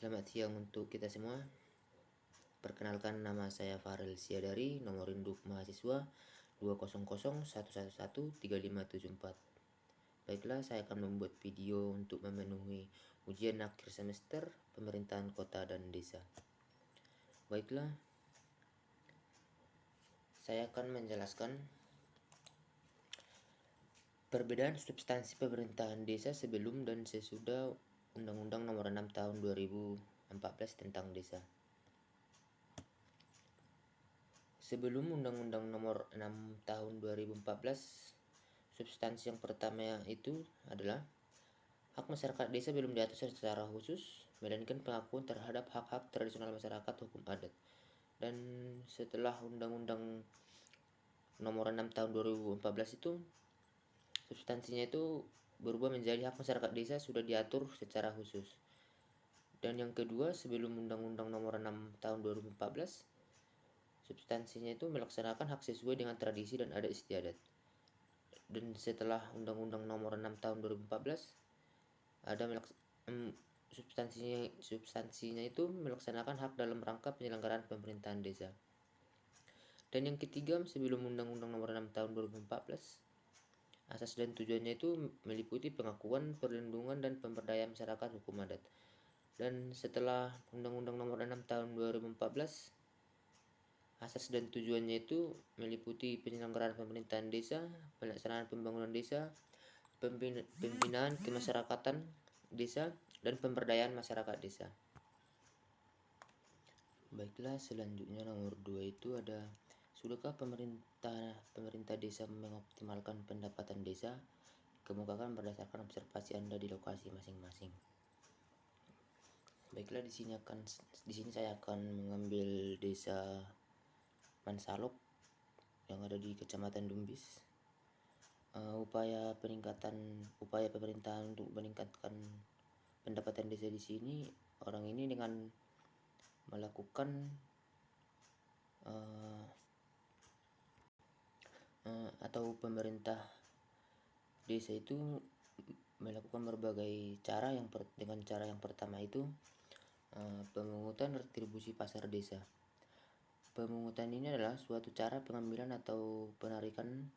Selamat siang untuk kita semua. Perkenalkan, nama saya Farel Siadari, nomor induk mahasiswa 20011113574. Baiklah, saya akan membuat video untuk memenuhi ujian akhir semester pemerintahan kota dan desa. Baiklah, saya akan menjelaskan perbedaan substansi pemerintahan desa sebelum dan sesudah Undang-Undang Nomor 6 Tahun 2014 tentang desa. Sebelum Undang-Undang Nomor 6 Tahun 2014, substansi yang pertama itu adalah hak masyarakat desa belum diatur secara khusus, melainkan pengakuan terhadap hak-hak tradisional masyarakat hukum adat. Dan setelah Undang-Undang Nomor 6 Tahun 2014 itu, substansinya itu berubah menjadi hak masyarakat desa sudah diatur secara khusus. Dan yang kedua, sebelum Undang-Undang Nomor 6 Tahun 2014, substansinya itu melaksanakan hak sesuai dengan tradisi dan adat istiadat. Dan setelah Undang-Undang Nomor 6 Tahun 2014, ada substansinya itu melaksanakan hak dalam rangka penyelenggaraan pemerintahan desa. Dan yang ketiga, sebelum Undang-Undang Nomor 6 Tahun 2014, asas dan tujuannya itu meliputi pengakuan, perlindungan, dan pemberdayaan masyarakat hukum adat. Dan setelah Undang-Undang Nomor 6 Tahun 2014, asas dan tujuannya itu meliputi penyelenggaraan pemerintahan desa, pelaksanaan pembangunan desa, pembinaan kemasyarakatan desa, dan pemberdayaan masyarakat desa. Baiklah, selanjutnya nomor 2 itu ada, sudahkah pemerintah desa mengoptimalkan pendapatan desa? Kemukakan berdasarkan observasi Anda di lokasi masing-masing. Baiklah, di sini saya akan mengambil desa Mansalok yang ada di Kecamatan Dumbis. Upaya pemerintahan untuk meningkatkan pendapatan desa di sini, orang ini dengan melakukan atau pemerintah desa itu melakukan berbagai cara. Dengan cara yang pertama itu pemungutan retribusi pasar desa. Pemungutan ini adalah suatu cara pengambilan atau penarikan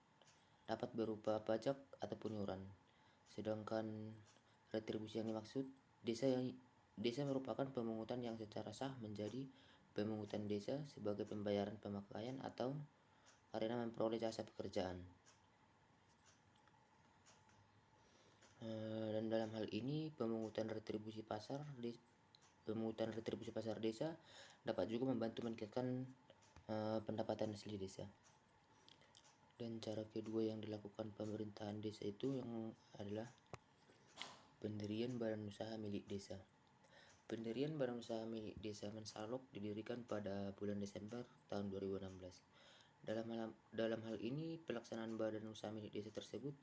dapat berupa pajak ataupun iuran. Sedangkan retribusi yang dimaksud desa merupakan pemungutan yang secara sah menjadi pemungutan desa sebagai pembayaran pemakaian atau karena memperoleh jasa pekerjaan. Dan dalam hal ini pemungutan retribusi pasar desa dapat juga membantu meningkatkan pendapatan asli desa. Dan cara kedua yang dilakukan pemerintahan desa itu yang adalah pendirian badan usaha milik desa. Pendirian badan usaha milik desa Mansalok didirikan pada bulan Desember tahun 2016. Dalam hal ini, pelaksanaan badan usaha milik desa tersebut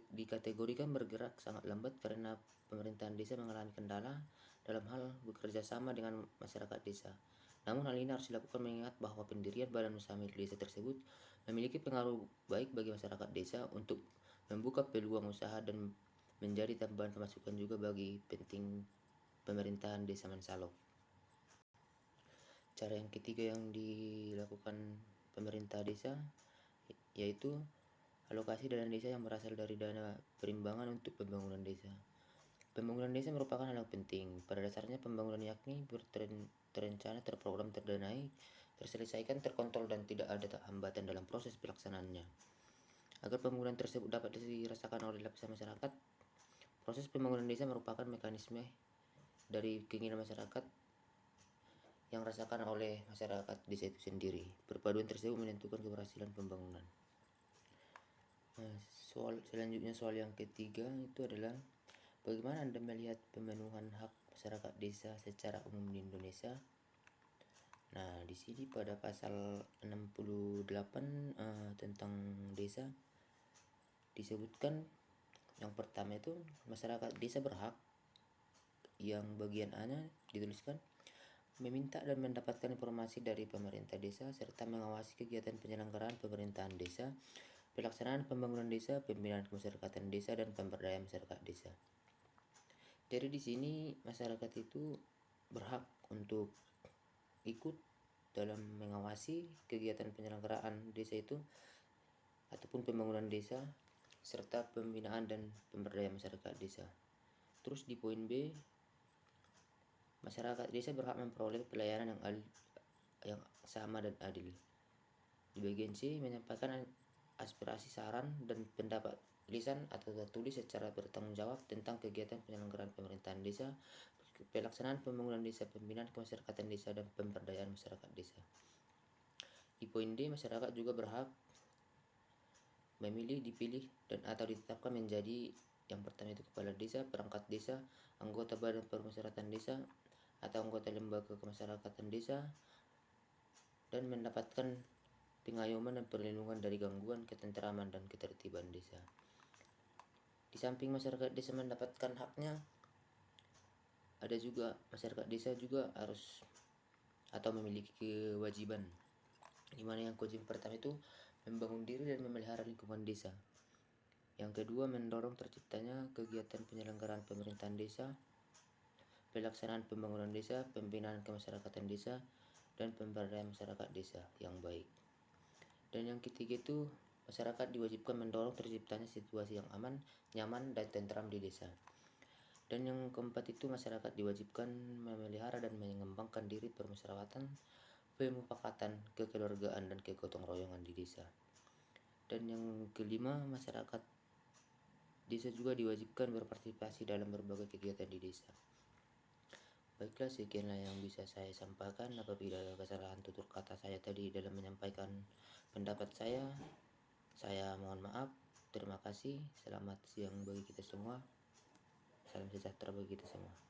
dikategorikan bergerak sangat lambat karena pemerintahan desa mengalami kendala dalam hal bekerja sama dengan masyarakat desa. Namun hal ini harus dilakukan mengingat bahwa pendirian badan usaha milik desa tersebut memiliki pengaruh baik bagi masyarakat desa untuk membuka peluang usaha dan menjadi tambahan pemasukan juga bagi penting pemerintahan desa Mansalok. Cara yang ketiga yang dilakukan pemerintah desa yaitu alokasi dana desa yang berasal dari dana perimbangan untuk pembangunan desa. Pembangunan desa merupakan hal yang penting. Pada dasarnya pembangunan yakni terencana, terprogram, terdanai, terselesaikan, terkontrol, dan tidak ada hambatan dalam proses pelaksanaannya. Agar pembangunan tersebut dapat dirasakan oleh lapisan masyarakat, proses pembangunan desa merupakan mekanisme dari keinginan masyarakat yang rasakan oleh masyarakat desa itu sendiri. Perpaduan tersebut menentukan keberhasilan pembangunan. Selanjutnya soal yang ketiga itu adalah bagaimana Anda melihat pemenuhan hak masyarakat desa secara umum di Indonesia? Nah, di sini pada pasal 68 tentang desa disebutkan yang pertama itu masyarakat desa berhak, yang bagian A-nya dituliskan meminta dan mendapatkan informasi dari pemerintah desa serta mengawasi kegiatan penyelenggaraan pemerintahan desa, pelaksanaan pembangunan desa, pembinaan kemasyarakatan desa, dan pemberdayaan masyarakat desa. Jadi di sini masyarakat itu berhak untuk ikut dalam mengawasi kegiatan penyelenggaraan desa itu ataupun pembangunan desa serta pembinaan dan pemberdayaan masyarakat desa. Terus di poin B, masyarakat desa berhak memperoleh pelayanan yang sama dan adil. Di bagian C, menyampaikan aspirasi, saran, dan pendapat lisan atau tertulis secara bertanggung jawab tentang kegiatan penyelenggaraan pemerintahan desa, pelaksanaan pembangunan desa, pembinaan kemasyarakatan desa, dan pemberdayaan masyarakat desa. Di poin D, masyarakat juga berhak memilih, dipilih, dan atau ditetapkan menjadi yang pertama itu kepala desa, perangkat desa, anggota badan permusyawaratan desa, atau anggota lembaga kemasyarakatan desa, dan mendapatkan pengayoman dan perlindungan dari gangguan ketenteraman dan ketertiban desa. Di samping masyarakat desa mendapatkan haknya, ada juga masyarakat desa juga harus atau memiliki kewajiban, di mana yang kewajiban pertama itu membangun diri dan memelihara lingkungan desa. Yang kedua, mendorong terciptanya kegiatan penyelenggaraan pemerintahan desa, pelaksanaan pembangunan desa, pembinaan kemasyarakatan desa, dan pemberdayaan masyarakat desa yang baik. Dan yang ketiga itu, masyarakat diwajibkan mendorong terciptanya situasi yang aman, nyaman, dan tentram di desa. Dan yang keempat itu, masyarakat diwajibkan memelihara dan mengembangkan diri permusyawaratan, pemufakatan, kekeluargaan, dan kegotong royongan di desa. Dan yang kelima, masyarakat desa juga diwajibkan berpartisipasi dalam berbagai kegiatan di desa. Baiklah, sekianlah yang bisa saya sampaikan. Apabila ada kesalahan tutur kata saya tadi dalam menyampaikan pendapat saya mohon maaf. Terima kasih. Selamat siang bagi kita semua. Salam sejahtera bagi kita semua.